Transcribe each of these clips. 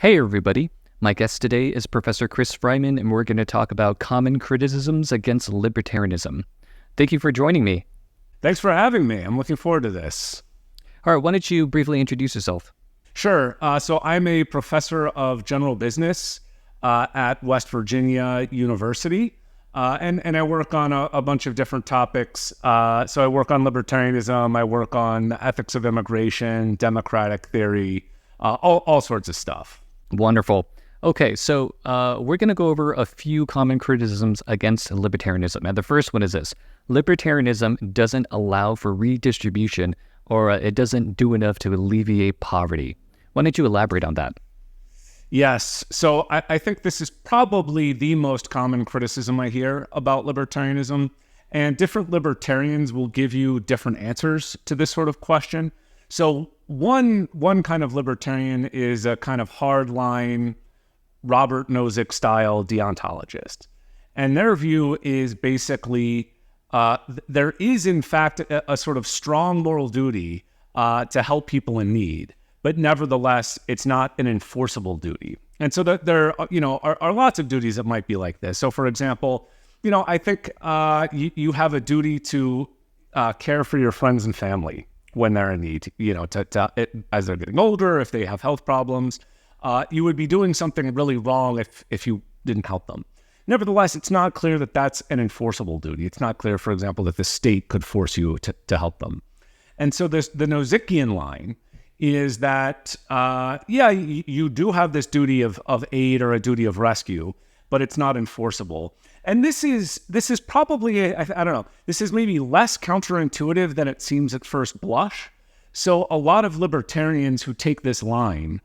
Hey everybody, my guest today is Professor Chris Freiman, and we're going to talk about common criticisms against libertarianism. Thank you for joining me. Thanks for having me. I'm looking forward to this. All right, why don't you briefly introduce yourself? Sure. So I'm a professor of general business at West Virginia University, and I work on a bunch of different topics. So I work on libertarianism, I work on the ethics of immigration, democratic theory, all sorts of stuff. Wonderful. Okay, so we're going to go over a few common criticisms against libertarianism. And the first one is this: libertarianism doesn't allow for redistribution, or it doesn't do enough to alleviate poverty. Why don't you elaborate on that? Yes. So I think this is probably the most common criticism I hear about libertarianism. And different libertarians will give you different answers to this sort of question. So one kind of libertarian is a kind of hardline Robert Nozick style deontologist. And their view is basically there is in fact a sort of strong moral duty to help people in need, but nevertheless, it's not an enforceable duty. And so there are lots of duties that might be like this. So for example, I think you have a duty to care for your friends and family when they're in need, as they're getting older, if they have health problems. You would be doing something really wrong if you didn't help them. Nevertheless, it's not clear that that's an enforceable duty. It's not clear, for example, that the state could force you to help them. And so the Nozickian line is that, you do have this duty of aid or a duty of rescue, but it's not enforceable. And this is probably, I don't know, this is maybe less counterintuitive than it seems at first blush. So a lot of libertarians who take this line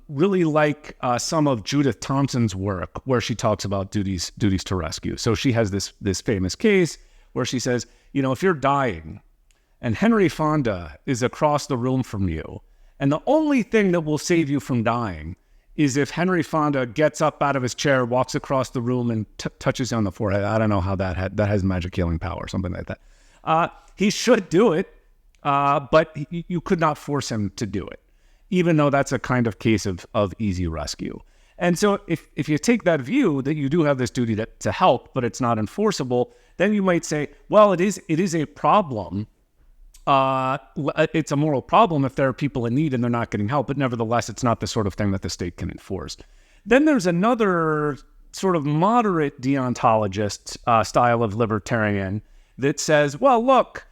really like some of Judith Thompson's work where she talks about duties to rescue. So she has this famous case where she says, if you're dying and Henry Fonda is across the room from you, and the only thing that will save you from dying is if Henry Fonda gets up out of his chair, walks across the room, and touches you on the forehead. I don't know how that has magic healing power or something like that. He should do it, but you could not force him to do it, even though that's a kind of case of easy rescue. And so if you take that view that you do have this duty to help, but it's not enforceable, then you might say, well, it is a problem. It's a moral problem if there are people in need and they're not getting help, but nevertheless, it's not the sort of thing that the state can enforce. Then there's another sort of moderate deontologist style of libertarian that says, well, look,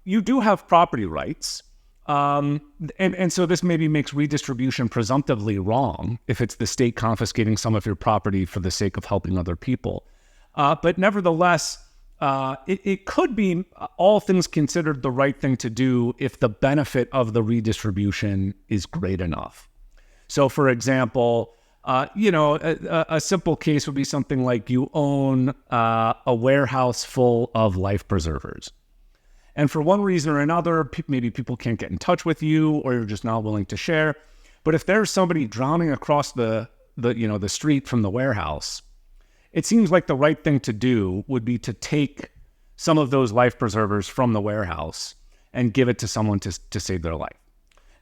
you do have property rights. And so this maybe makes redistribution presumptively wrong if it's the state confiscating some of your property for the sake of helping other people. But nevertheless, it could be, all things considered, the right thing to do if the benefit of the redistribution is great enough. So, for example, a simple case would be something like you own a warehouse full of life preservers. And for one reason or another, maybe people can't get in touch with you, or you're just not willing to share. But if there's somebody drowning across the street from the warehouse, it seems like the right thing to do would be to take some of those life preservers from the warehouse and give it to someone to save their life.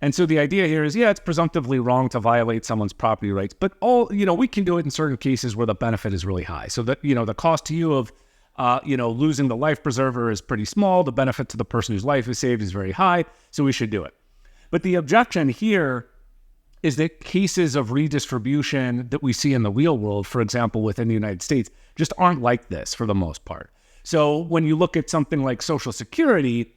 And so the idea here is, it's presumptively wrong to violate someone's property rights, but we can do it in certain cases where the benefit is really high. So that, the cost to you of, losing the life preserver is pretty small. The benefit to the person whose life is saved is very high. So we should do it. But the objection here is that cases of redistribution that we see in the real world, for example, within the United States, just aren't like this for the most part. So when you look at something like Social Security,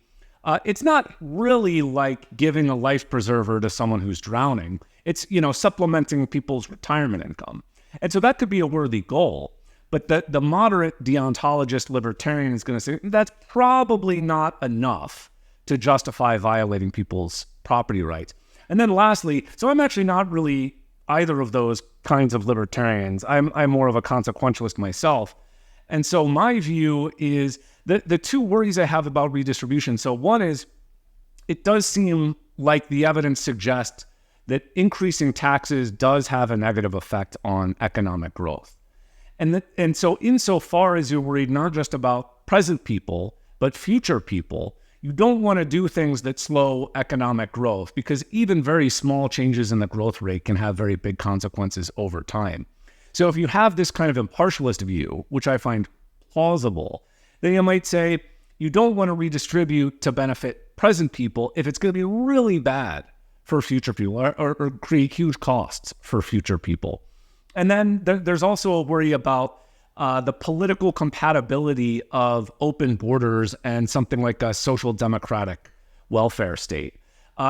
it's not really like giving a life preserver to someone who's drowning. It's, supplementing people's retirement income. And so that could be a worthy goal. But the moderate deontologist libertarian is going to say, that's probably not enough to justify violating people's property rights. And then lastly, so I'm actually not really either of those kinds of libertarians. I'm more of a consequentialist myself. And so my view is that the two worries I have about redistribution. So one is, it does seem like the evidence suggests that increasing taxes does have a negative effect on economic growth. And so insofar as you're worried not just about present people, but future people, you don't want to do things that slow economic growth, because even very small changes in the growth rate can have very big consequences over time. So if you have this kind of impartialist view, which I find plausible, then you might say you don't want to redistribute to benefit present people if it's going to be really bad for future people, or create huge costs for future people. And then there's also a worry about the political compatibility of open borders and something like a social democratic welfare state.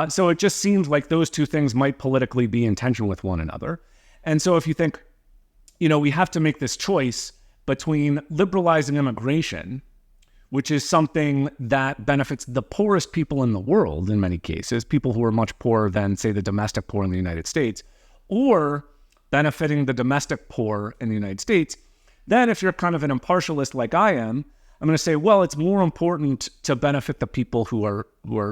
So it just seems like those two things might politically be in tension with one another. And so if you think, we have to make this choice between liberalizing immigration, which is something that benefits the poorest people in the world in many cases, people who are much poorer than, say, the domestic poor in the United States, or benefiting the domestic poor in the United States, then if you're kind of an impartialist like I am, I'm going to say, well, it's more important to benefit the people who are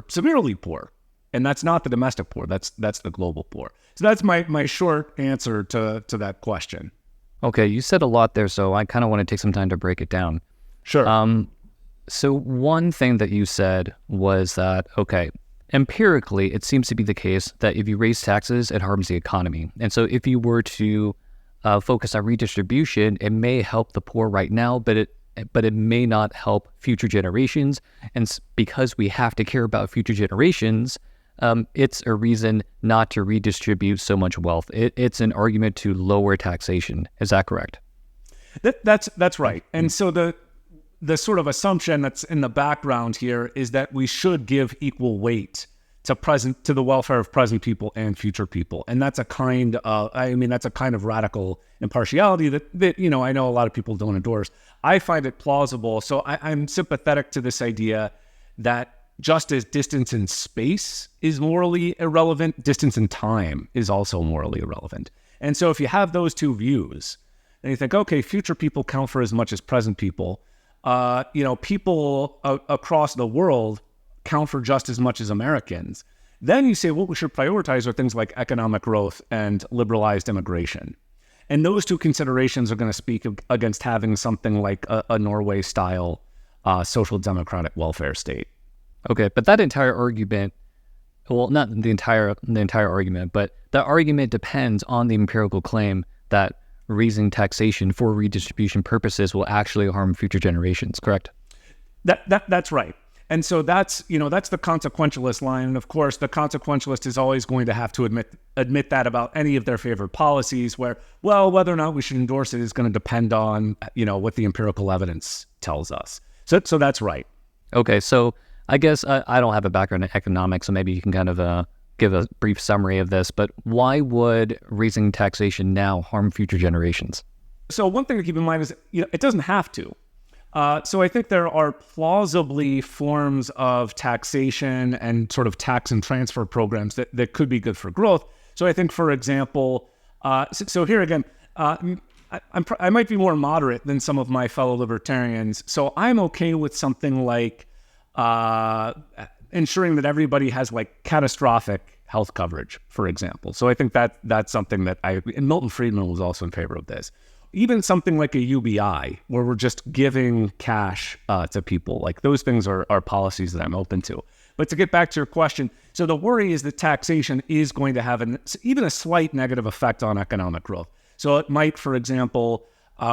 severely poor. And that's not the domestic poor, that's the global poor. So that's my short answer to that question. Okay, you said a lot there, so I kind of want to take some time to break it down. Sure. So one thing that you said was that, okay, empirically, it seems to be the case that if you raise taxes, it harms the economy. And so if you were to focus on redistribution, it may help the poor right now, but it may not help future generations. And because we have to care about future generations, it's a reason not to redistribute so much wealth. It's an argument to lower taxation. Is that correct? That's right. And so the sort of assumption that's in the background here is that we should give equal weight to the welfare of present people and future people. And that's a kind of radical impartiality that I know a lot of people don't endorse. I find it plausible. So I'm sympathetic to this idea that just as distance in space is morally irrelevant, distance in time is also morally irrelevant. And so if you have those two views, and you think, okay, future people count for as much as present people, people across the world count for just as much as Americans, then you say what we should prioritize are things like economic growth and liberalized immigration. And those two considerations are going to speak against having something like a Norway-style social democratic welfare state. Okay, but that entire argument, well, not the entire argument, but the argument depends on the empirical claim that raising taxation for redistribution purposes will actually harm future generations, correct? That's right. And so that's the consequentialist line. And of course, the consequentialist is always going to have to admit that about any of their favorite policies, where, well, whether or not we should endorse it is going to depend on, what the empirical evidence tells us. So that's right. Okay, so I guess I don't have a background in economics, so maybe you can kind of give a brief summary of this, but why would raising taxation now harm future generations? So one thing to keep in mind is, it doesn't have to. So I think there are plausibly forms of taxation and sort of tax and transfer programs that could be good for growth. So I think, for example, so here again, I might be more moderate than some of my fellow libertarians. So I'm okay with something like ensuring that everybody has like catastrophic health coverage, for example. So I think that's something that and Milton Friedman was also in favor of this. Even something like a UBI, where we're just giving cash to people, like those things are policies that I'm open to. But to get back to your question, so the worry is that taxation is going to have even a slight negative effect on economic growth. So it might, for example,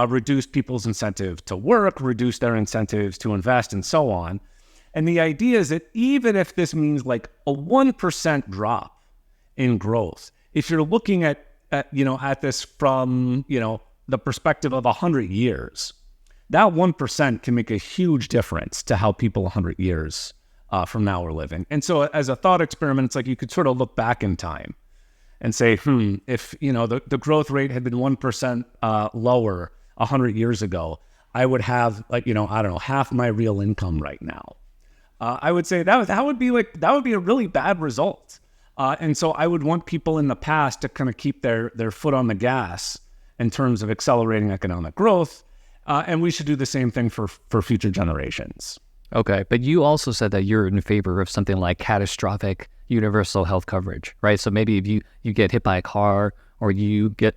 reduce people's incentive to work, reduce their incentives to invest, and so on. And the idea is that even if this means like a 1% drop in growth, if you're looking at this from, the perspective of 100 years, that 1% can make a huge difference to how people 100 years from now are living. And so as a thought experiment, it's like you could sort of look back in time and say, if, the growth rate had been 1% lower 100 years ago, I would have half my real income right now. I would say that would be a really bad result. And so I would want people in the past to kind of keep their foot on the gas in terms of accelerating economic growth. And we should do the same thing for future generations. Okay, but you also said that you're in favor of something like catastrophic universal health coverage, right? So maybe if you get hit by a car or you get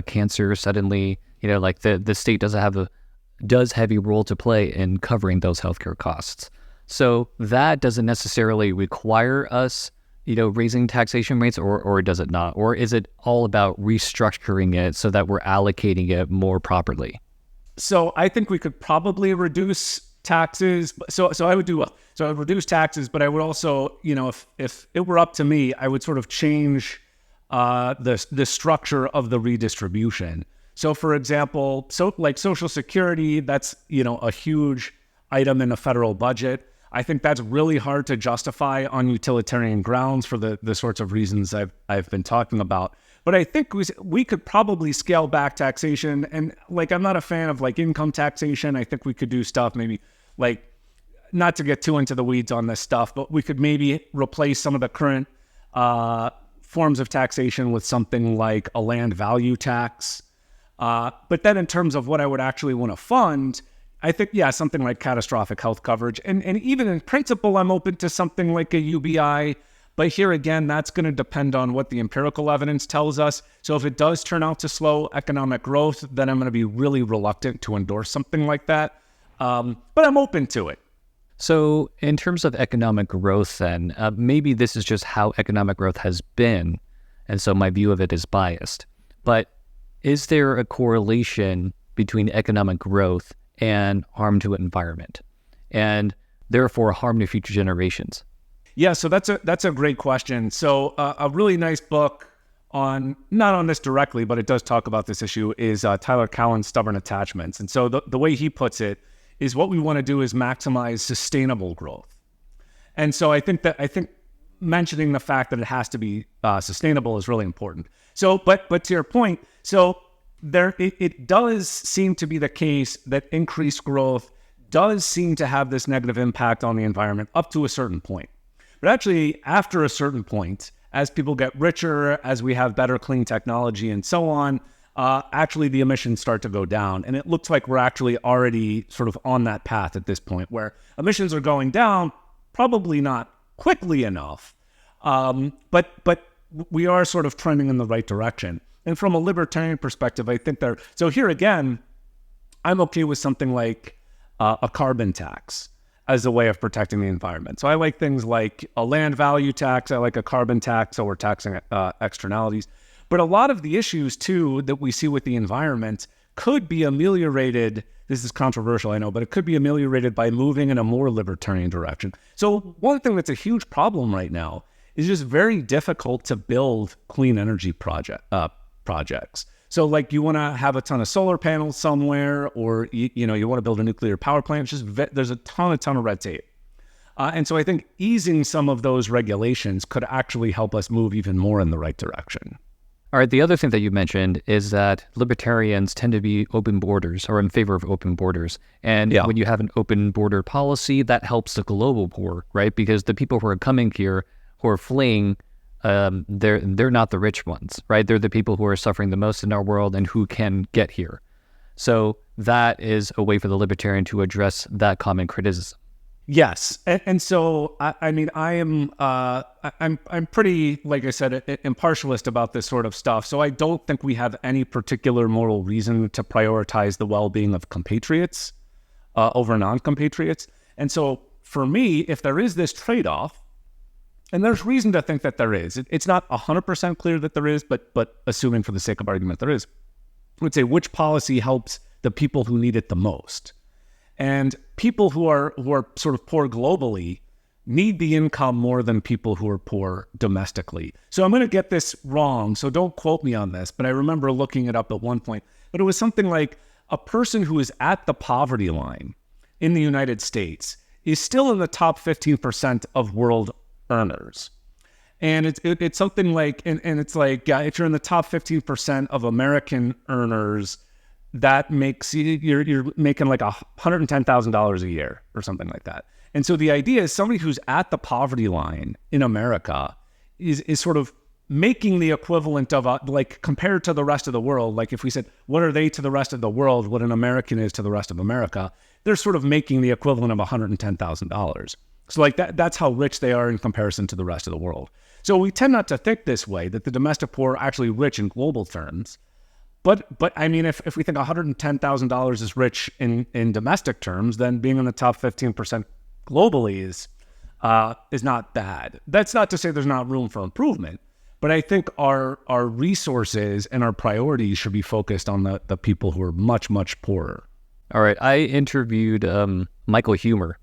cancer suddenly, like the state does have a role to play in covering those healthcare costs. So that doesn't necessarily require us, raising taxation rates, or does it not? Or is it all about restructuring it so that we're allocating it more properly? So I think we could probably reduce taxes. So I would reduce taxes, but I would also, if it were up to me, I would sort of change the structure of the redistribution. So for example, like Social Security, that's, a huge item in a federal budget. I think that's really hard to justify on utilitarian grounds for the sorts of reasons I've been talking about. But I think we could probably scale back taxation. And like, I'm not a fan of like income taxation. I think we could do stuff maybe like, not to get too into the weeds on this stuff, but we could maybe replace some of the current forms of taxation with something like a land value tax. But then in terms of what I would actually want to fund, I think, something like catastrophic health coverage. And even in principle, I'm open to something like a UBI. But here again, that's going to depend on what the empirical evidence tells us. So if it does turn out to slow economic growth, then I'm going to be really reluctant to endorse something like that. But I'm open to it. So in terms of economic growth, then, maybe this is just how economic growth has been. And so my view of it is biased. But is there a correlation between economic growth and harm to environment, and therefore harm to future generations? Yeah, so that's a great question. So a really nice book not on this directly, but it does talk about this issue, is Tyler Cowen's Stubborn Attachments. And so the way he puts it is what we want to do is maximize sustainable growth. And so I think mentioning the fact that it has to be sustainable is really important. So, but to your point, so it does seem to be the case that increased growth does seem to have this negative impact on the environment up to a certain point. But actually, after a certain point, as people get richer, as we have better clean technology and so on, actually the emissions start to go down. And it looks like we're actually already sort of on that path at this point where emissions are going down, probably not quickly enough, but we are sort of trending in the right direction. And from a libertarian perspective, I think so here again, I'm okay with something like a carbon tax as a way of protecting the environment. So I like things like a land value tax. I like a carbon tax, so we're taxing externalities. But a lot of the issues, too, that we see with the environment could be ameliorated. This is controversial, I know, but it could be ameliorated by moving in a more libertarian direction. So one thing that's a huge problem right now is just very difficult to build clean energy projects. So like you want to have a ton of solar panels somewhere, or you want to build a nuclear power plant. It's just there's a ton of red tape. And so I think easing some of those regulations could actually help us move even more in the right direction. All right, the other thing that you mentioned is that libertarians tend to be open borders, or in favor of open borders. And when you have an open border policy, that helps the global poor, right? Because the people who are coming here, who are fleeing, they're not the rich ones, right? They're the people who are suffering the most in our world and who can get here. So that is a way for the libertarian to address that common criticism. Yes, and so I'm pretty, like I said, impartialist about this sort of stuff. So I don't think we have any particular moral reason to prioritize the well-being of compatriots over non-compatriots. And so for me, if there is this trade-off, and there's reason to think that there is, it's not 100% clear that there is, but assuming for the sake of argument there is, I would say which policy helps the people who need it the most. And people who are sort of poor globally need the income more than people who are poor domestically. So I'm going to get this wrong, so don't quote me on this, but I remember looking it up at one point. But it was something like a person who is at the poverty line in the United States is still in the top 15% of world earners. And it's something like, and it's like, if you're in the top 15% of American earners, that makes you're making like $110,000 a year or something like that. And so the idea is somebody who's at the poverty line in America is sort of making the equivalent of like compared to the rest of the world. Like if we said, what are they to the rest of the world? What an American is to the rest of America? They're sort of making the equivalent of $110,000. So like that's how rich they are in comparison to the rest of the world. So we tend not to think this way, that the domestic poor are actually rich in global terms. But I mean, if we think $110,000 is rich in domestic terms, then being in the top 15% globally is not bad. That's not to say there's not room for improvement, but I think our resources and our priorities should be focused on the people who are much, much poorer. All right. I interviewed Michael Huemer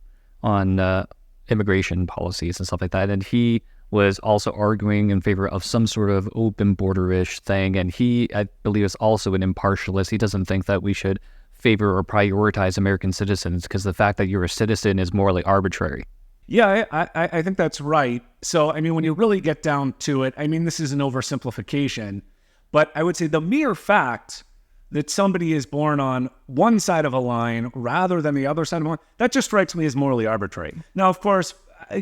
on immigration policies and stuff like that, and he was also arguing in favor of some sort of open border-ish thing, and he, I believe, is also an impartialist. He doesn't think that we should favor or prioritize American citizens because the fact that you're a citizen is morally arbitrary. Yeah, I think that's right. So, I mean, when you really get down to it, I mean, this is an oversimplification, but I would say the mere fact that somebody is born on one side of a line rather than the other side of a line, that just strikes me as morally arbitrary. Now, of course,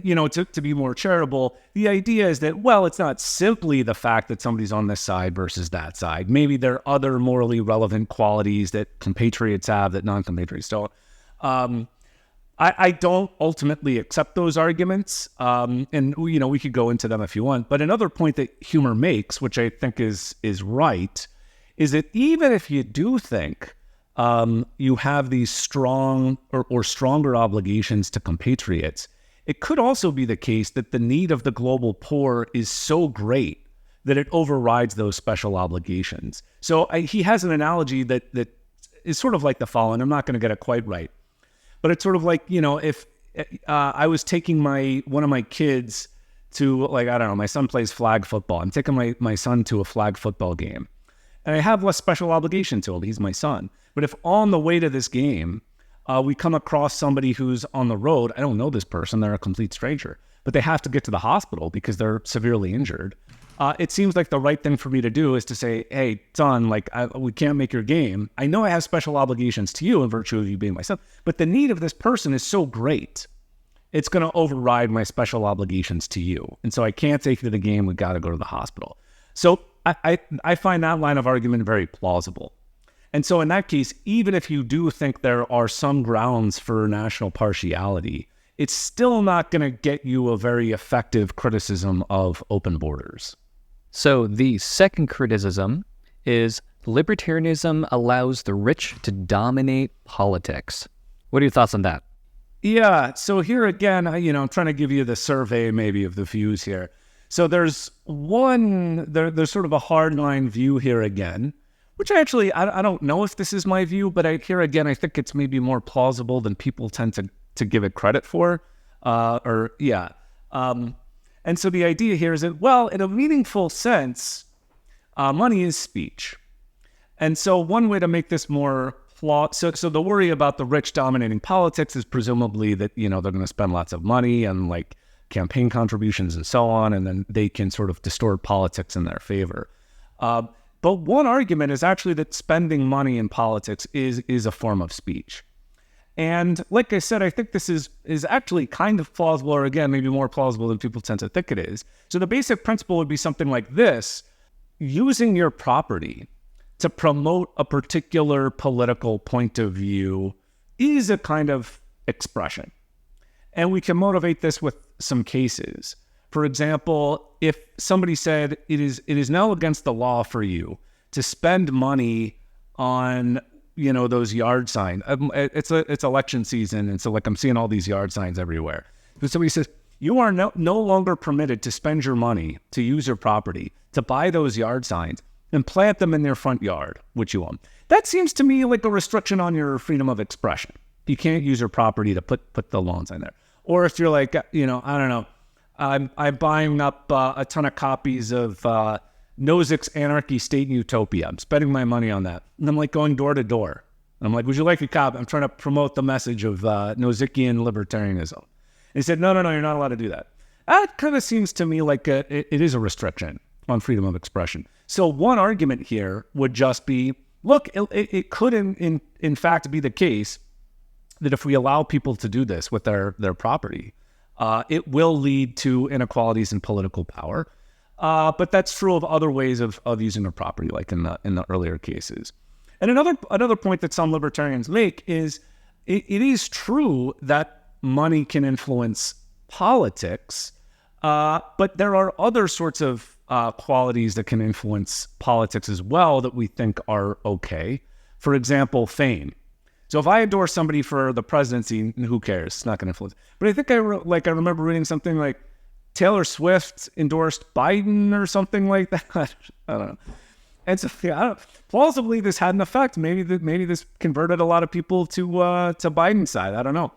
you know, to be more charitable, the idea is that, well, it's not simply the fact that somebody's on this side versus that side. Maybe there are other morally relevant qualities that compatriots have that non-compatriots don't. I don't ultimately accept those arguments, and you know, we could go into them if you want. But another point that Huemer makes, which I think is right, is that even if you do think you have these strong or stronger obligations to compatriots, it could also be the case that the need of the global poor is so great that it overrides those special obligations. So he has an analogy that is sort of like the following. I'm not going to get it quite right, but it's sort of like, you know, if I was taking one of my kids to, like, I don't know, my son plays flag football. I'm taking my son to a flag football game, and I have less special obligation to him. He's my son. But if on the way to this game, we come across somebody who's on the road, I don't know this person, they're a complete stranger, but they have to get to the hospital because they're severely injured. It seems like the right thing for me to do is to say, hey, son, like, we can't make your game. I know I have special obligations to you in virtue of you being my son, but the need of this person is so great, it's going to override my special obligations to you. And so I can't take you to the game. We've got to go to the hospital. So I find that line of argument very plausible. And so in that case, even if you do think there are some grounds for national partiality, it's still not going to get you a very effective criticism of open borders. So the second criticism is libertarianism allows the rich to dominate politics. What are your thoughts on that? Yeah, so here again, I'm trying to give you the survey maybe of the views here. So there's there's sort of a hardline view here again, which actually, I don't know if this is my view, but I think it's maybe more plausible than people tend to give it credit for. And so the idea here is that, well, in a meaningful sense, money is speech. And so one way to make this more so the worry about the rich dominating politics is presumably that, they're going to spend lots of money and like campaign contributions and so on, and then they can sort of distort politics in their favor. But one argument is actually that spending money in politics is a form of speech. And like I said, I think this is actually kind of plausible, or again, maybe more plausible than people tend to think it is. So the basic principle would be something like this: using your property to promote a particular political point of view is a kind of expression. And we can motivate this with some cases. For example, if somebody said it is now against the law for you to spend money on, those yard signs. It's election season, and so like I'm seeing all these yard signs everywhere. But somebody says you are no longer permitted to spend your money, to use your property, to buy those yard signs and plant them in their front yard, which you own. That seems to me like a restriction on your freedom of expression. You can't use your property to put the lawns in there. Or if you're like, I don't know, I'm buying up a ton of copies of Nozick's Anarchy, State, and Utopia. I'm spending my money on that. And I'm like going door to door. And I'm like, would you like a copy? I'm trying to promote the message of Nozickian libertarianism. And he said, no, you're not allowed to do that. That kind of seems to me like it is a restriction on freedom of expression. So one argument here would just be, look, it could in fact be the case that if we allow people to do this with their property, it will lead to inequalities in political power. But that's true of other ways of using their property, like in the earlier cases. And another point that some libertarians make is it is true that money can influence politics, but there are other sorts of qualities that can influence politics as well that we think are okay. For example, fame. So if I endorse somebody for the presidency, who cares? It's not going to influence. But I think I remember reading something like Taylor Swift endorsed Biden or something like that. I don't know. And so plausibly this had an effect. Maybe this converted a lot of people to Biden's side. I don't know.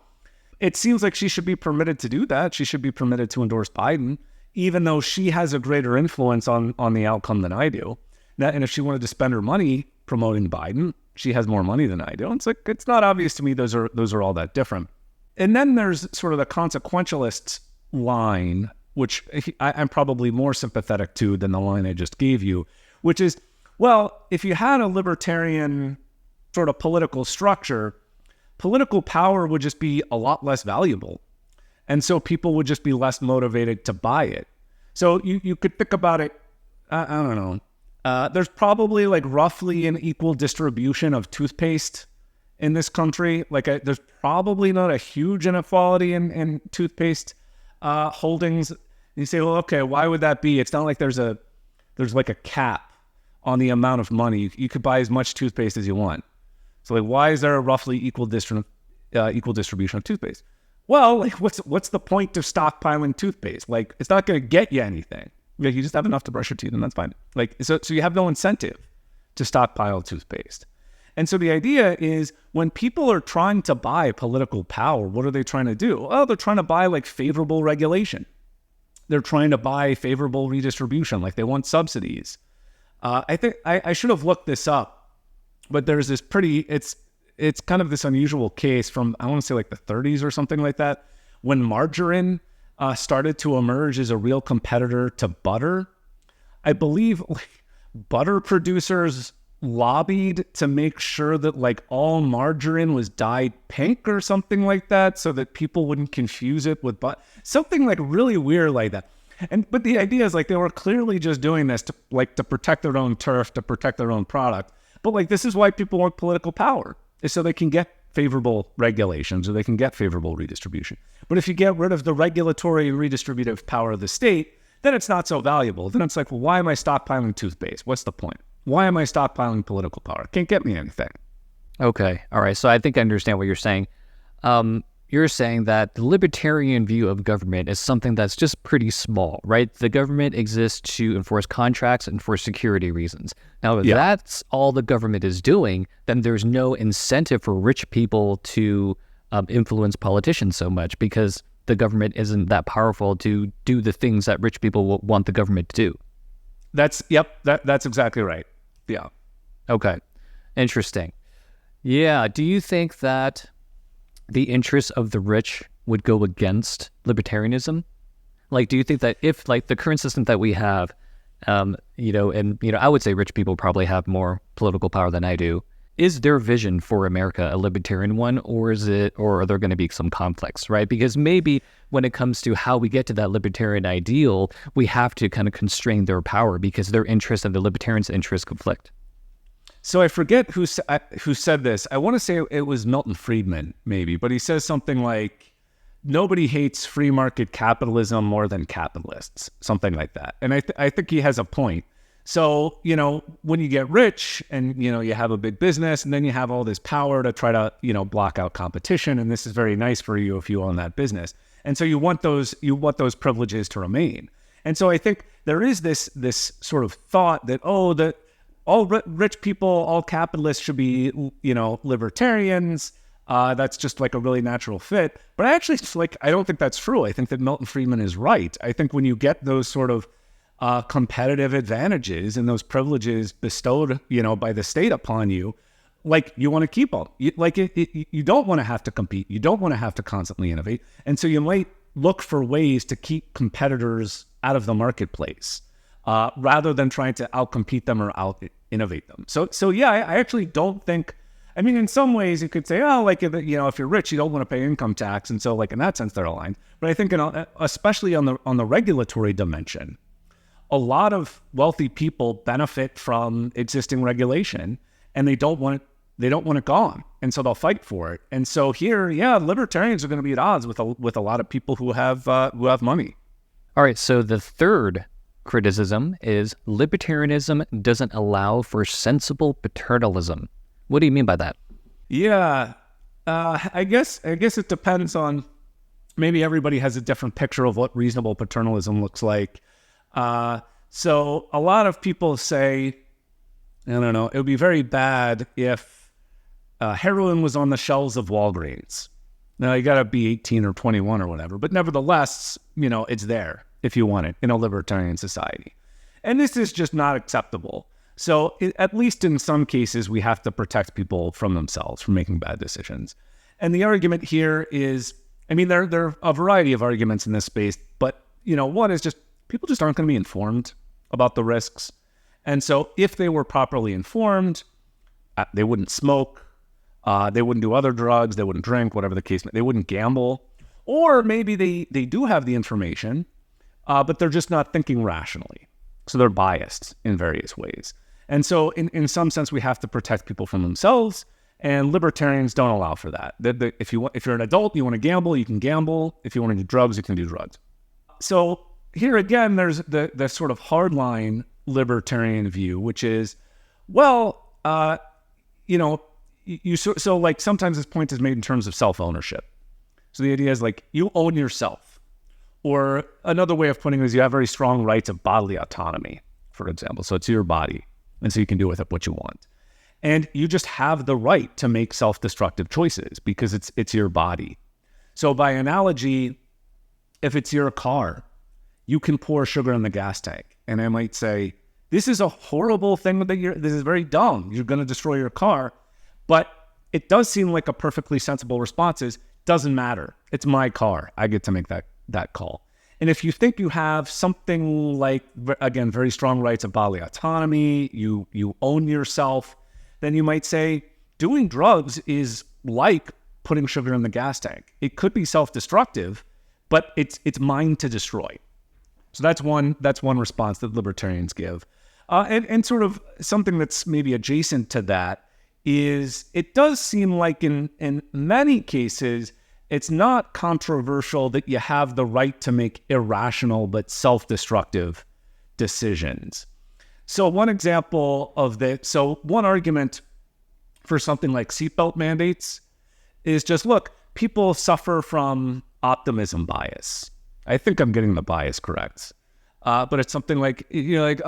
It seems like she should be permitted to do that. She should be permitted to endorse Biden, even though she has a greater influence on the outcome than I do. And if she wanted to spend her money promoting Biden, she has more money than I do. It's like, it's not obvious to me those are all that different. And then there's sort of the consequentialist line, which I'm probably more sympathetic to than the line I just gave you, which is, well, if you had a libertarian sort of political structure, political power would just be a lot less valuable. And so people would just be less motivated to buy it. So you could think about it, I don't know. There's probably like roughly an equal distribution of toothpaste in this country. There's probably not a huge inequality in toothpaste holdings. And you say, well, okay, why would that be? It's not like there's like a cap on the amount of money. You could buy as much toothpaste as you want. So like, why is there a roughly equal distribution of toothpaste? Well, like, what's the point of stockpiling toothpaste? Like, it's not going to get you anything. Like, you just have enough to brush your teeth, and that's fine. Like, so you have no incentive to stockpile toothpaste. And so the idea is, when people are trying to buy political power, what are they trying to do? Well, they're trying to buy like favorable regulation. They're trying to buy favorable redistribution, like they want subsidies. I think I should have looked this up, but there's this it's kind of this unusual case from, I want to say like the 30s or something like that, when margarine started to emerge as a real competitor to butter. I believe butter producers lobbied to make sure that like all margarine was dyed pink or something like that, so that people wouldn't confuse it with butter. Something like really weird like that. But the idea is like they were clearly just doing this to protect their own turf, to protect their own product. But like, this is why people want political power, is so they can get favorable regulations or they can get favorable redistribution. But if you get rid of the regulatory and redistributive power of the state, then it's not so valuable. Then it's like, well, why am I stockpiling toothpaste? What's the point? Why am I stockpiling political power? It can't get me anything. Okay. All right. So I think I understand what you're saying. You're saying that the libertarian view of government is something that's just pretty small, right? The government exists to enforce contracts and for security reasons. Now, if that's all the government is doing, then there's no incentive for rich people to influence politicians so much, because the government isn't that powerful to do the things that rich people want the government to do. That's exactly right. Yeah. Okay. Interesting. Yeah. Do you think that the interests of the rich would go against libertarianism? Like, do you think that if like the current system that we have, I would say rich people probably have more political power than I do. Is their vision for America a libertarian one, or are there going to be some conflicts, right? Because maybe when it comes to how we get to that libertarian ideal, we have to kind of constrain their power because their interests and the libertarians' interests conflict. So I forget who said this. I want to say it was Milton Friedman, maybe, but he says something like, nobody hates free market capitalism more than capitalists, something like that. And I think he has a point. So, when you get rich and, you have a big business and then you have all this power to try to, block out competition. And this is very nice for you if you own that business. And so you want those privileges to remain. And so I think there is this sort of thought that, all rich people, all capitalists should be, libertarians. That's just like a really natural fit. But I don't think that's true. I think that Milton Friedman is right. I think when you get those sort of competitive advantages and those privileges bestowed, by the state upon you, like you want to keep them. You don't want to have to compete. You don't want to have to constantly innovate. And so you might look for ways to keep competitors out of the marketplace. Rather than trying to outcompete them or out-innovate them. So yeah, I actually don't think, in some ways you could say, if you're rich, you don't want to pay income tax. And so in that sense, they're aligned. But I think especially on the regulatory dimension, a lot of wealthy people benefit from existing regulation and they don't want it gone. And so they'll fight for it. And so here, libertarians are going to be at odds with a lot of people who have money. All right. So the third criticism is libertarianism doesn't allow for sensible paternalism. What do you mean by that? Yeah, I guess it depends on, maybe everybody has a different picture of what reasonable paternalism looks like. So a lot of people say, I don't know, it would be very bad if heroin was on the shelves of Walgreens. Now, you got to be 18 or 21 or whatever, but nevertheless, it's there if you want it in a libertarian society. And this is just not acceptable. So at least in some cases, we have to protect people from themselves, from making bad decisions. And the argument here is, there are a variety of arguments in this space, but, one is just people just aren't going to be informed about the risks. And so if they were properly informed, they wouldn't smoke, they wouldn't do other drugs, they wouldn't drink, whatever the case may be, they wouldn't gamble, or maybe they do have the information, but they're just not thinking rationally. So they're biased in various ways. And so in some sense, we have to protect people from themselves, and libertarians don't allow for that. If you're an adult, you want to gamble, you can gamble. If you want to do drugs, you can do drugs. So here again, there's the sort of hardline libertarian view, which is, well, so like sometimes this point is made in terms of self-ownership. So the idea is like you own yourself. Or another way of putting it is you have very strong rights of bodily autonomy, for example. So it's your body, and so you can do with it what you want. And you just have the right to make self-destructive choices because it's your body. So by analogy, if it's your car, you can pour sugar in the gas tank. And I might say, this is a horrible thing this is very dumb. You're going to destroy your car. But it does seem like a perfectly sensible response is, doesn't matter. It's my car. I get to make that call. And if you think you have something like, again, very strong rights of bodily autonomy, you own yourself, then you might say doing drugs is like putting sugar in the gas tank. It could be self-destructive, but it's mine to destroy. So that's one response that libertarians give. And sort of something that's maybe adjacent to that is it does seem like in many cases, it's not controversial that you have the right to make irrational but self-destructive decisions. So one example of one argument for something like seatbelt mandates is just, look, people suffer from optimism bias. I think I'm getting the bias correct. But it's something like, it's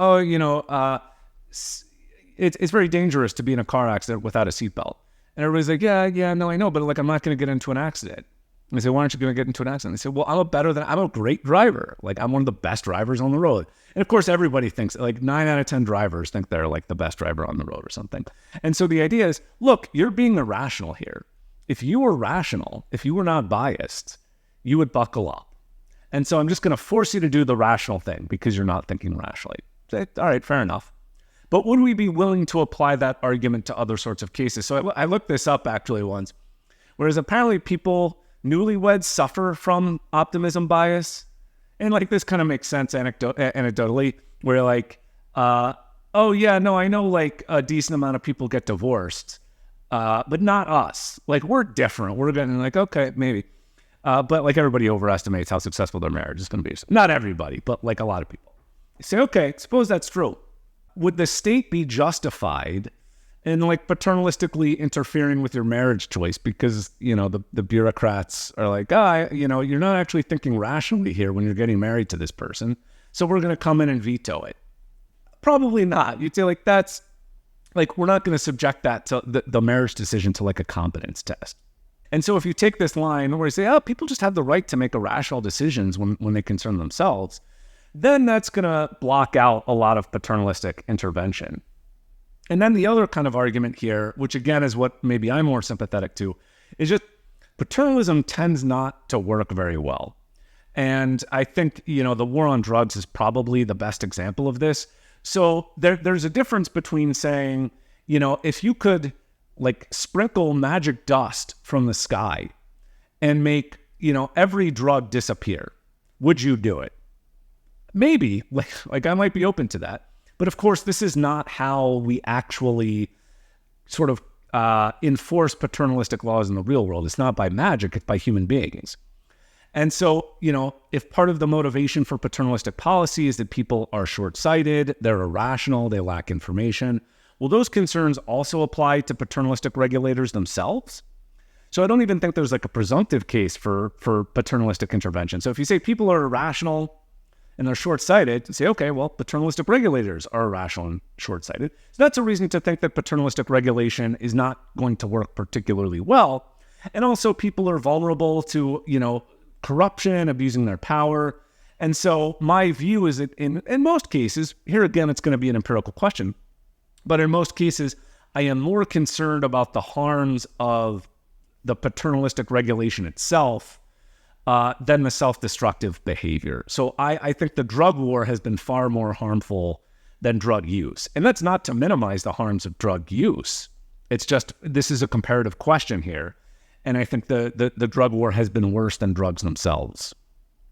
very dangerous to be in a car accident without a seatbelt. And everybody's like, yeah, no, I know, but like, I'm not going to get into an accident. And they say, why aren't you going to get into an accident? They say, well, I'm a great driver. Like, I'm one of the best drivers on the road. And of course, everybody thinks, like 9 out of 10 drivers think they're like the best driver on the road or something. And so the idea is, look, you're being irrational here. If you were rational, if you were not biased, you would buckle up. And so I'm just going to force you to do the rational thing because you're not thinking rationally. Say, all right, fair enough. But would we be willing to apply that argument to other sorts of cases? So I looked this up actually once, whereas apparently newlyweds suffer from optimism bias. And like this kind of makes sense anecdotally, where like, oh yeah, no, I know like a decent amount of people get divorced, but not us. Like we're different. We're getting like, okay, maybe. But like everybody overestimates how successful their marriage is going to be. Not everybody, but like a lot of people. You say, okay, suppose that's true. Would the state be justified in like paternalistically interfering with your marriage choice because, the bureaucrats are like, you're not actually thinking rationally here when you're getting married to this person. So we're going to come in and veto it. Probably not. You'd say like, that's like, we're not going to subject that to the marriage decision to like a competence test. And so if you take this line where you say, people just have the right to make irrational decisions when they concern themselves, then that's going to block out a lot of paternalistic intervention. And then the other kind of argument here, which again is what maybe I'm more sympathetic to, is just paternalism tends not to work very well. And I think, the war on drugs is probably the best example of this. So there's a difference between saying, if you could like sprinkle magic dust from the sky and make, every drug disappear, would you do it? Maybe, like I might be open to that. But of course, this is not how we actually sort of enforce paternalistic laws in the real world. It's not by magic, it's by human beings. And so, if part of the motivation for paternalistic policy is that people are short-sighted, they're irrational, they lack information, well, those concerns also apply to paternalistic regulators themselves. So I don't even think there's like a presumptive case for paternalistic intervention. So if you say people are irrational and they're short-sighted, you say, okay, well, paternalistic regulators are irrational and short-sighted. So that's a reason to think that paternalistic regulation is not going to work particularly well. And also people are vulnerable to, corruption, abusing their power. And so my view is that in most cases, here again, it's going to be an empirical question, but in most cases, I am more concerned about the harms of the paternalistic regulation itself than the self-destructive behavior. So I think the drug war has been far more harmful than drug use. And that's not to minimize the harms of drug use. It's just, this is a comparative question here. And I think the drug war has been worse than drugs themselves.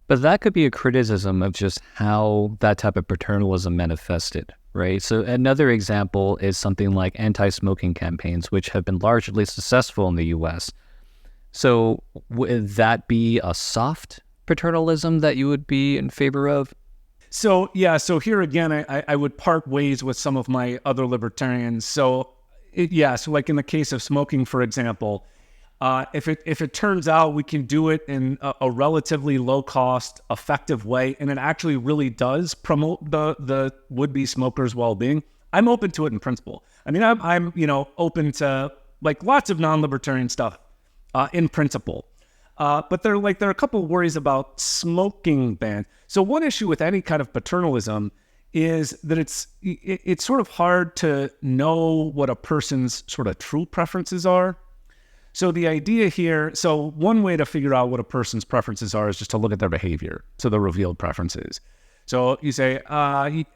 But that could be a criticism of just how that type of paternalism manifested, right? So another example is something like anti-smoking campaigns, which have been largely successful in the U.S. So would that be a soft paternalism that you would be in favor of? So here again, I would part ways with some of my other libertarians. So like in the case of smoking, for example, if it turns out we can do it in a relatively low-cost, effective way, and it actually really does promote the would-be smoker's well-being, I'm open to it in principle. I mean, I'm open to like lots of non-libertarian stuff in principle. But there are a couple of worries about smoking ban. So one issue with any kind of paternalism is that it's sort of hard to know what a person's sort of true preferences are. So the idea here, so one way to figure out what a person's preferences are is just to look at their behavior, so the revealed preferences. So you say,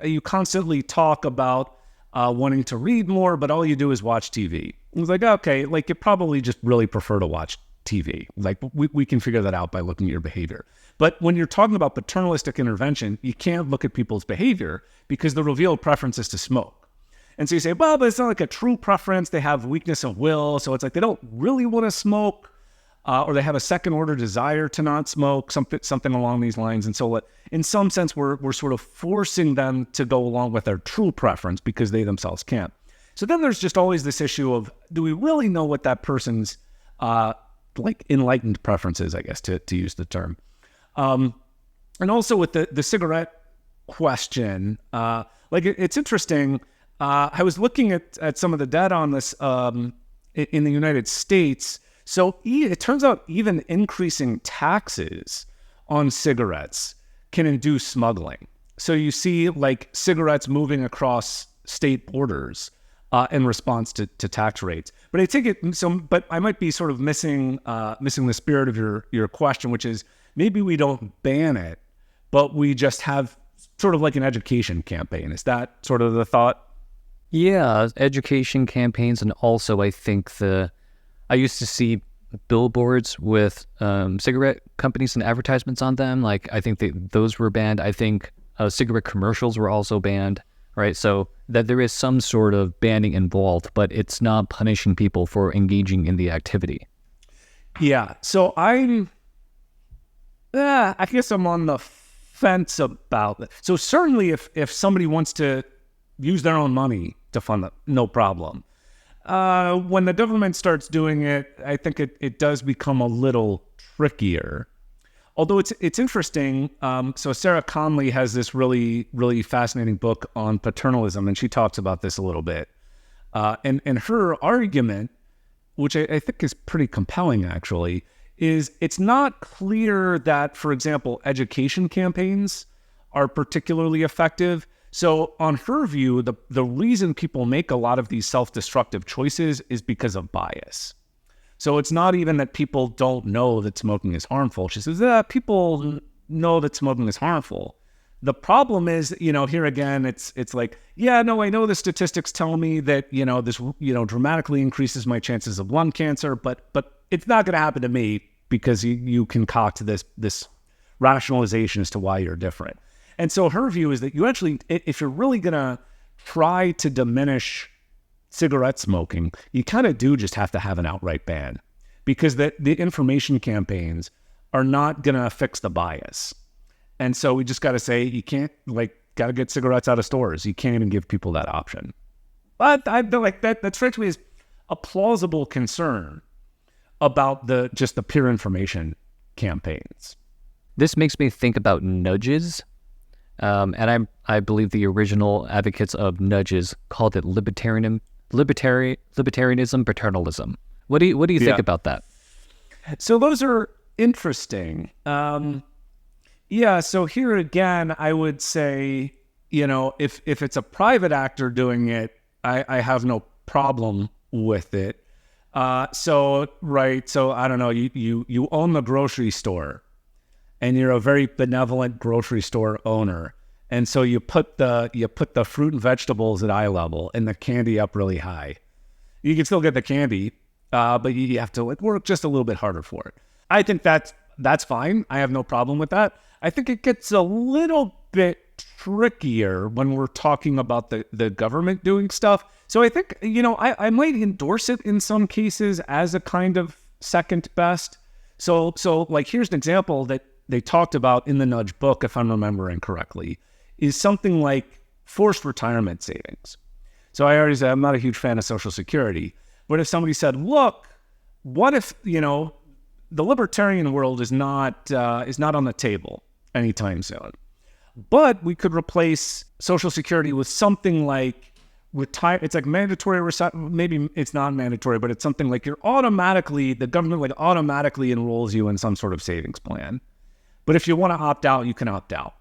you constantly talk about wanting to read more, but all you do is watch TV. It's like, okay, like you probably just really prefer to watch TV. Like we can figure that out by looking at your behavior. But when you're talking about paternalistic intervention, you can't look at people's behavior because the revealed preference is to smoke. And so you say, well, but it's not like a true preference. They have weakness of will. So it's like they don't really want to smoke or they have a second order desire to not smoke, something along these lines. And so in some sense, we're sort of forcing them to go along with their true preference because they themselves can't. So then there's just always this issue of, do we really know what that person's like enlightened preferences, I guess, to use the term. And also with the cigarette question, it's interesting. I was looking at some of the data on this in the United States. So it turns out even increasing taxes on cigarettes can induce smuggling. So you see like cigarettes moving across state borders in response to tax rates. But I take it but I might be sort of missing the spirit of your question, which is maybe we don't ban it, but we just have sort of like an education campaign. Is that sort of the thought? Yeah, education campaigns, and also I think I used to see billboards with cigarette companies and advertisements on them. Like I think those were banned. I think cigarette commercials were also banned, right? So that there is some sort of banning involved, but it's not punishing people for engaging in the activity. Yeah. So I guess I'm on the fence about it. So certainly if somebody wants to use their own money to fund it, no problem. When the government starts doing it, I think it does become a little trickier. Although it's interesting. So Sarah Conley has this really, really fascinating book on paternalism, and she talks about this a little bit. And her argument, which I think is pretty compelling actually, is it's not clear that, for example, education campaigns are particularly effective. So on her view, the reason people make a lot of these self-destructive choices is because of bias. So it's not even that people don't know that smoking is harmful. She says, people know that smoking is harmful. The problem is, here again, it's like, I know the statistics tell me that, this, dramatically increases my chances of lung cancer, but it's not going to happen to me because you concoct this rationalization as to why you're different. And so her view is that you actually, if you're really going to try to diminish cigarette smoking, you kind of do just have to have an outright ban, because the information campaigns are not going to fix the bias. And so we just got to say, you can't, got to get cigarettes out of stores. You can't even give people that option. But I feel like that strikes me as a plausible concern. about just the peer information campaigns. This makes me think about nudges. And I believe the original advocates of nudges called it libertarianism, paternalism. What do you think about that? So those are interesting. So here again, I would say, if it's a private actor doing it, I have no problem with it. So I don't know, you own the grocery store and you're a very benevolent grocery store owner. And so you put the fruit and vegetables at eye level and the candy up really high. You can still get the candy, but you have to work just a little bit harder for it. I think that's fine. I have no problem with that. I think it gets a little bit trickier when we're talking about the government doing stuff. So I think, I might endorse it in some cases as a kind of second best. So like, here's an example that they talked about in the Nudge book, if I'm remembering correctly, is something like forced retirement savings. So I already said I'm not a huge fan of Social Security, but if somebody said, look, what if, the libertarian world is not on the table anytime soon, but we could replace Social Security with something like it's like mandatory, maybe it's not mandatory, but it's something like the government automatically enrolls you in some sort of savings plan. But if you want to opt out, you can opt out.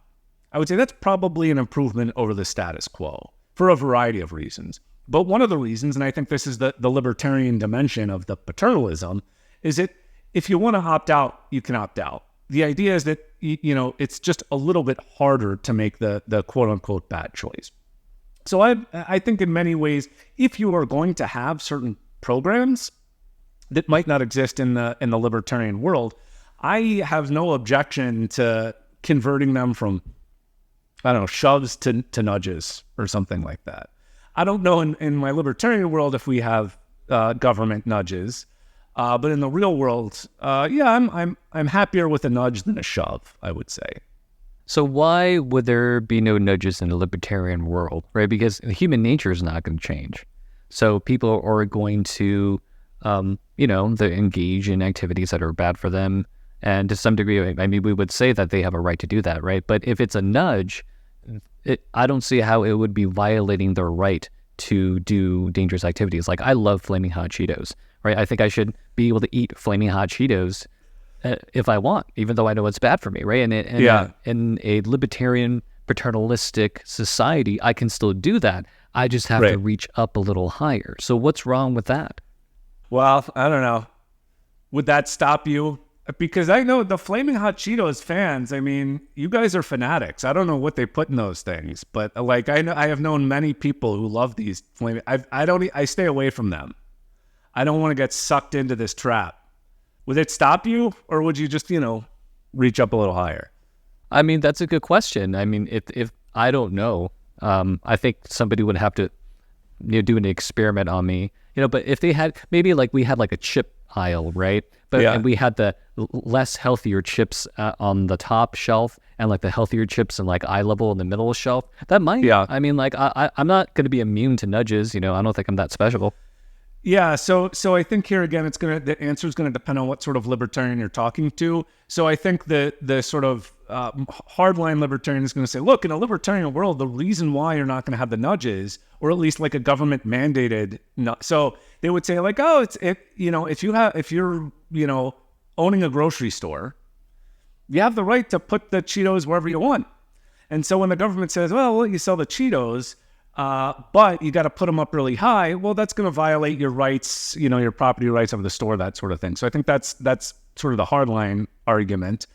I would say that's probably an improvement over the status quo for a variety of reasons. But one of the reasons, and I think this is the libertarian dimension of the paternalism, is that if you want to opt out, you can opt out. The idea is that, it's just a little bit harder to make the quote unquote bad choice. So I think in many ways, if you are going to have certain programs that might not exist in the libertarian world, I have no objection to converting them from, I don't know, shoves to nudges or something like that. I don't know in my libertarian world if we have government nudges, but in the real world, I'm happier with a nudge than a shove, I would say. So why would there be no nudges in the libertarian world, right? Because human nature is not going to change. So people are going to, they engage in activities that are bad for them. And to some degree, we would say that they have a right to do that, right? But if it's a nudge, I don't see how it would be violating their right to do dangerous activities. Like, I love Flaming Hot Cheetos, right? I think I should be able to eat Flaming Hot Cheetos if I want, even though I know it's bad for me, right? And in a libertarian paternalistic society, I can still do that. I just have to reach up a little higher. So what's wrong with that? Well, I don't know. Would that stop you? Because I know the Flaming Hot Cheetos fans, you guys are fanatics. I don't know what they put in those things, but I have known many people who love these flaming. I stay away from them. I don't want to get sucked into this trap. Would it stop you, or would you just, reach up a little higher? That's a good question. If I don't know, I think somebody would have to do an experiment on me, but if they had, maybe we had a chip aisle, right? But and we had the less healthier chips on the top shelf and the healthier chips and eye level in the middle shelf. That might, I'm not going to be immune to nudges. I don't think I'm that special. Yeah, so I think here again, the answer is going to depend on what sort of libertarian you're talking to. So I think the sort of hardline libertarian is going to say, look, in a libertarian world, the reason why you're not going to have the nudges, or at least a government mandated, so they would say if you're owning a grocery store, you have the right to put the Cheetos wherever you want. And so when the government says, well, we'll let you sell the Cheetos, but you got to put them up really high, well, that's going to violate your rights, your property rights of the store, that sort of thing. So I think that's sort of the hardline argument.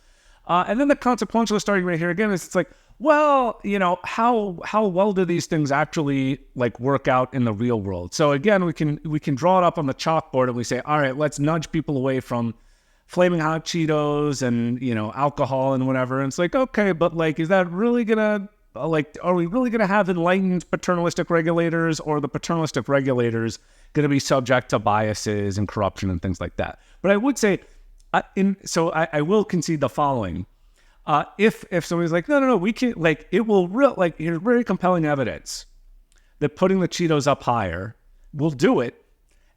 And then the consequentialist argument here again is how well do these things actually work out in the real world? So again, we can draw it up on the chalkboard and we say, all right, let's nudge people away from Flaming Hot Cheetos and, alcohol and whatever. And it's okay, but is that really gonna, are we really gonna have enlightened paternalistic regulators, or the paternalistic regulators gonna be subject to biases and corruption and things like that? But I would say, I will concede the following. If somebody's no, we can't, it will here's very compelling evidence that putting the Cheetos up higher will do it.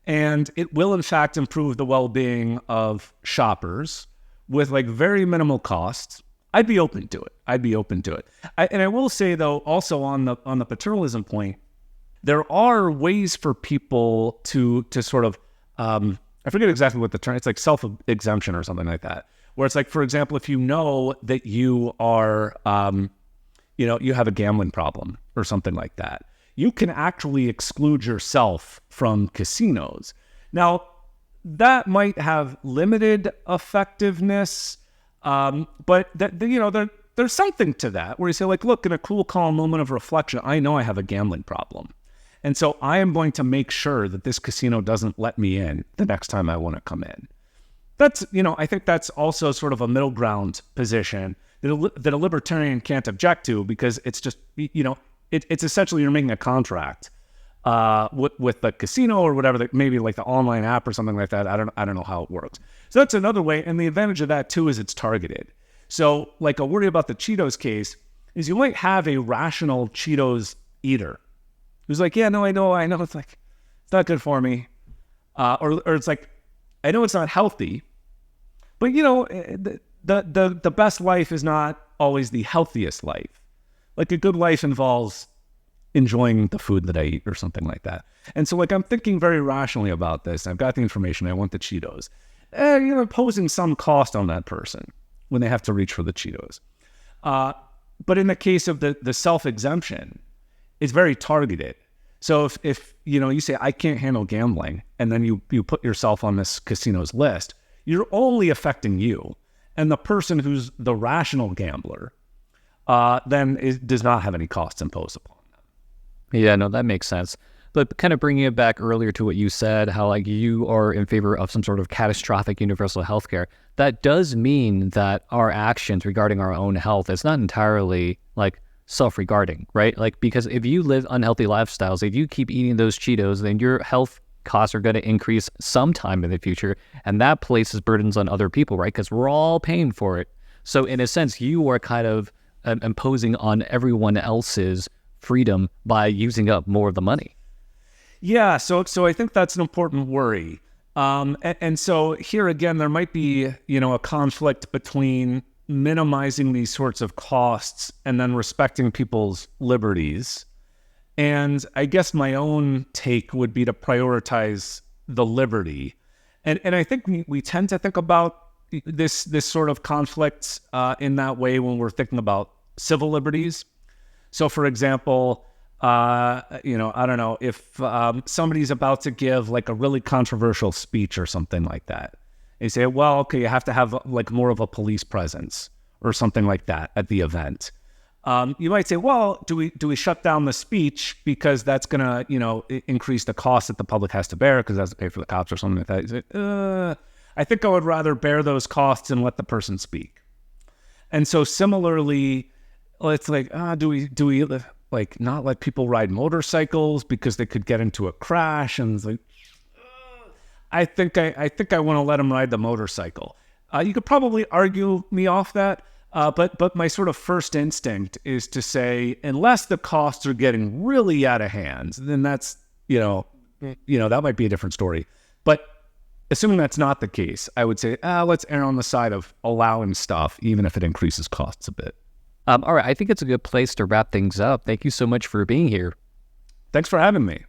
and it will in fact improve the well-being of shoppers with like very minimal costs, I'd be open to it. And I will say though, also on the paternalism point, there are ways for people to sort of, I forget exactly what the term, it's like self-exemption or something like that, where it's like, for example, if you know that you are, you have a gambling problem or something like that, you can actually exclude yourself from casinos. Now, that might have limited effectiveness, but there's something to that where you say like, look, in a cool, calm moment of reflection, I know I have a gambling problem. And so I am going to make sure that this casino doesn't let me in the next time I want to come in. That's, I think that's also sort of a middle ground position that a libertarian can't object to, because it's just, it's essentially you're making a contract with the casino or whatever, maybe like the online app or something like that. I don't know how it works. So that's another way. And the advantage of that too is it's targeted. So like a worry about the Cheetos case is you might have a rational Cheetos eater who's like, yeah, no, I know. It's like, it's not good for me. Or it's like, I know it's not healthy, but the best life is not always the healthiest life. Like a good life involves enjoying the food that I eat or something like that. And so like, I'm thinking very rationally about this. I've got the information. I want the Cheetos. Imposing some cost on that person when they have to reach for the Cheetos. But in the case of the self-exemption, it's very targeted. So if you say, I can't handle gambling, and then you put yourself on this casino's list, you're only affecting you. And the person who's the rational gambler then does not have any costs imposed upon them. Yeah, no, that makes sense. But kind of bringing it back earlier to what you said, how like you are in favor of some sort of catastrophic universal healthcare, that does mean that our actions regarding our own health is not entirely like self-regarding, right? Like, because if you live unhealthy lifestyles, if you keep eating those Cheetos, then your health costs are going to increase sometime in the future, and that places burdens on other people, right? Because we're all paying for it. So in a sense, you are kind of imposing on everyone else's freedom by using up more of the money. Yeah, so I think that's an important worry. And so here again, there might be, a conflict between minimizing these sorts of costs and then respecting people's liberties. And I guess my own take would be to prioritize the liberty. And I think we tend to think about this sort of conflict in that way when we're thinking about civil liberties. So for example, I don't know, if somebody's about to give like a really controversial speech or something like that, you say, well, okay, you have to have like more of a police presence or something like that at the event. You might say, well, do we shut down the speech because that's going to, increase the cost that the public has to bear because it has to pay for the cops or something like that? You say, I think I would rather bear those costs and let the person speak. And so similarly, it's like, do we like not let people ride motorcycles because they could get into a crash? And it's like, I think I want to let them ride the motorcycle. You could probably argue me off that, but my sort of first instinct is to say, unless the costs are getting really out of hand, then that's that might be a different story. But assuming that's not the case, I would say, let's err on the side of allowing stuff, even if it increases costs a bit. All right, I think it's a good place to wrap things up. Thank you so much for being here. Thanks for having me.